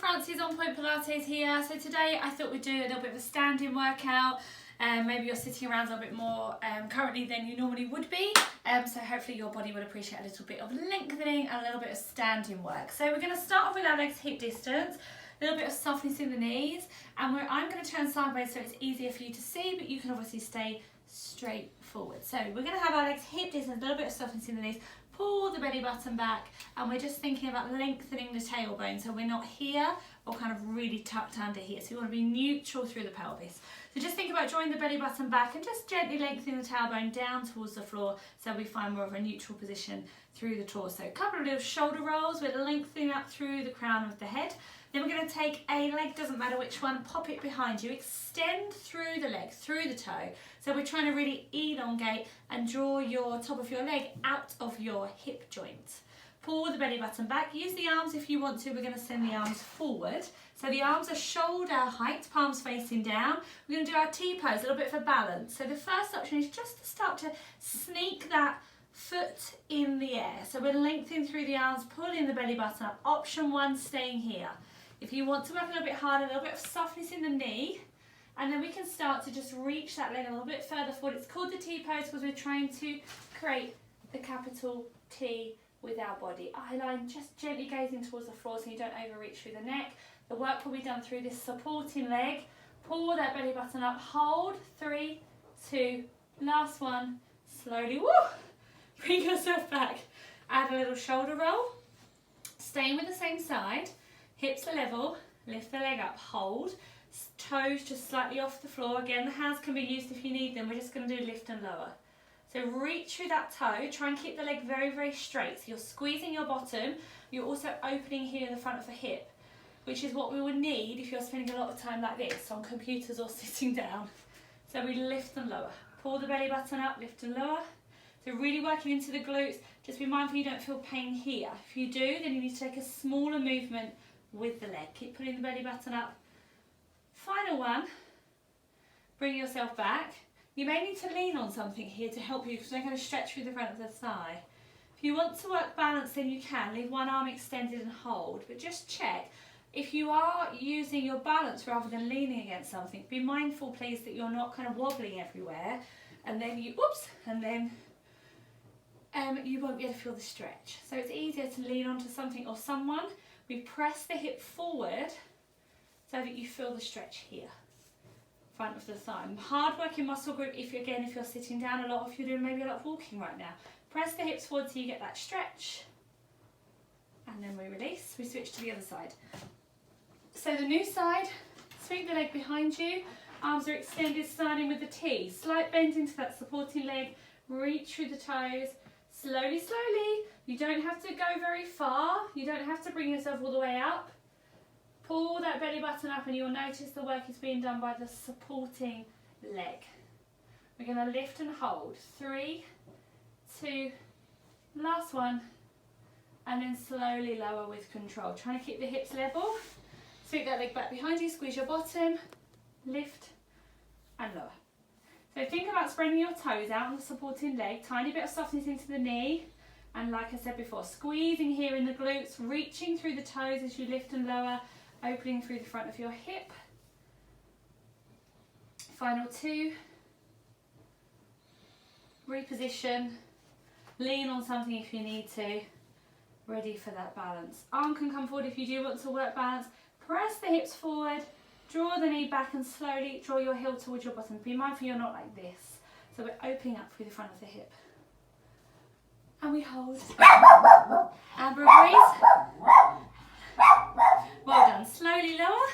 Frances, Onpointe Pilates here. So today I thought we'd do a little bit of a standing workout. Maybe you're sitting around a little bit more currently than you normally would be. So hopefully your body would appreciate a little bit of lengthening and a little bit of standing work. So we're going to start off with our legs hip distance, a little bit of softness in the knees, and I'm going to turn sideways so it's easier for you to see, but you can obviously stay straight forward. So we're going to have our legs hip distance, a little bit of softness in the knees. Pull the belly button back, and we're just thinking about lengthening the tailbone, so we're not here or kind of really tucked under here. So you want to be neutral through the pelvis. So just think about drawing the belly button back and just gently lengthening the tailbone down towards the floor so we find more of a neutral position through the torso. A couple of little shoulder rolls, we're lengthening up through the crown of the head. Then we're going to take a leg, doesn't matter which one, pop it behind you, extend through the leg, through the toe. So we're trying to really elongate and draw your top of your leg out of your hip joint. Pull the belly button back, use the arms if you want to. We're going to send the arms forward. So the arms are shoulder height, palms facing down. We're going to do our T-pose, a little bit for balance. So the first option is just to start to sneak that foot in the air. So we're lengthening through the arms, pulling the belly button up. Option one, staying here. If you want to work a little bit harder, a little bit of softness in the knee, and then we can start to just reach that leg a little bit further forward. It's called the T-pose because we're trying to create the capital T with our body. Eye line just gently gazing towards the floor so you don't overreach through the neck. The work will be done through this supporting leg. Pull that belly button up, hold, 3, 2, last one, slowly, woo! Bring yourself back. Add a little shoulder roll. Staying with the same side. Hips are level, lift the leg up, hold, toes just slightly off the floor. Again, the hands can be used if you need them. We're just going to do lift and lower. So reach through that toe, try and keep the leg very, very straight. So you're squeezing your bottom, you're also opening here in the front of the hip, which is what we would need if you're spending a lot of time like this on computers or sitting down. So we lift and lower. Pull the belly button up, lift and lower. So really working into the glutes. Just be mindful you don't feel pain here. If you do, then you need to take a smaller movement with the leg. Keep pulling the belly button up. Final one, bring yourself back. You may need to lean on something here to help you because they're going to stretch through the front of the thigh. If you want to work balance, then you can. Leave one arm extended and hold, but just check. If you are using your balance rather than leaning against something, be mindful please that you're not kind of wobbling everywhere and then you, oops, and then you won't be able to feel the stretch. So it's easier to lean onto something or someone. We press the hip forward so that you feel the stretch here, front of the thigh. Hard working muscle group if you're sitting down a lot, if you're doing maybe a lot of walking right now. Press the hips forward so you get that stretch. And then we release, we switch to the other side. So the new side, sweep the leg behind you, arms are extended, starting with the T. Slight bend into that supporting leg, reach through the toes, slowly, slowly. You don't have to go very far. You don't have to bring yourself all the way up. Pull that belly button up and you'll notice the work is being done by the supporting leg. We're going to lift and hold. 3, 2, last one. And then slowly lower with control. Trying to keep the hips level. Sweep that leg back behind you, squeeze your bottom, lift and lower. So think about spreading your toes out on the supporting leg, tiny bit of softness into the knee, and like I said before, squeezing here in the glutes, reaching through the toes as you lift and lower, opening through the front of your hip. Final 2. Reposition, lean on something if you need to, ready for that balance. Arm can come forward if you do want to work balance. Press the hips forward, draw the knee back and slowly draw your heel towards your bottom. Be mindful you're not like this. So we're opening up through the front of the hip. And we hold. And breathe. Well done. Slowly lower.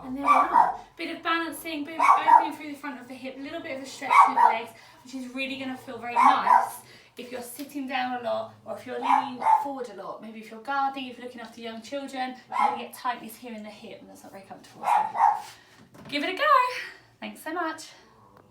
And there we are. Bit of balancing, bit of opening through the front of the hip, a little bit of a stretch through the legs, which is really going to feel very nice if you're sitting down a lot or if you're leaning forward a lot. Maybe if you're guarding, if you're looking after young children, you're going to get tightness here in the hip and that's not very comfortable. So give it a go. Thanks so much.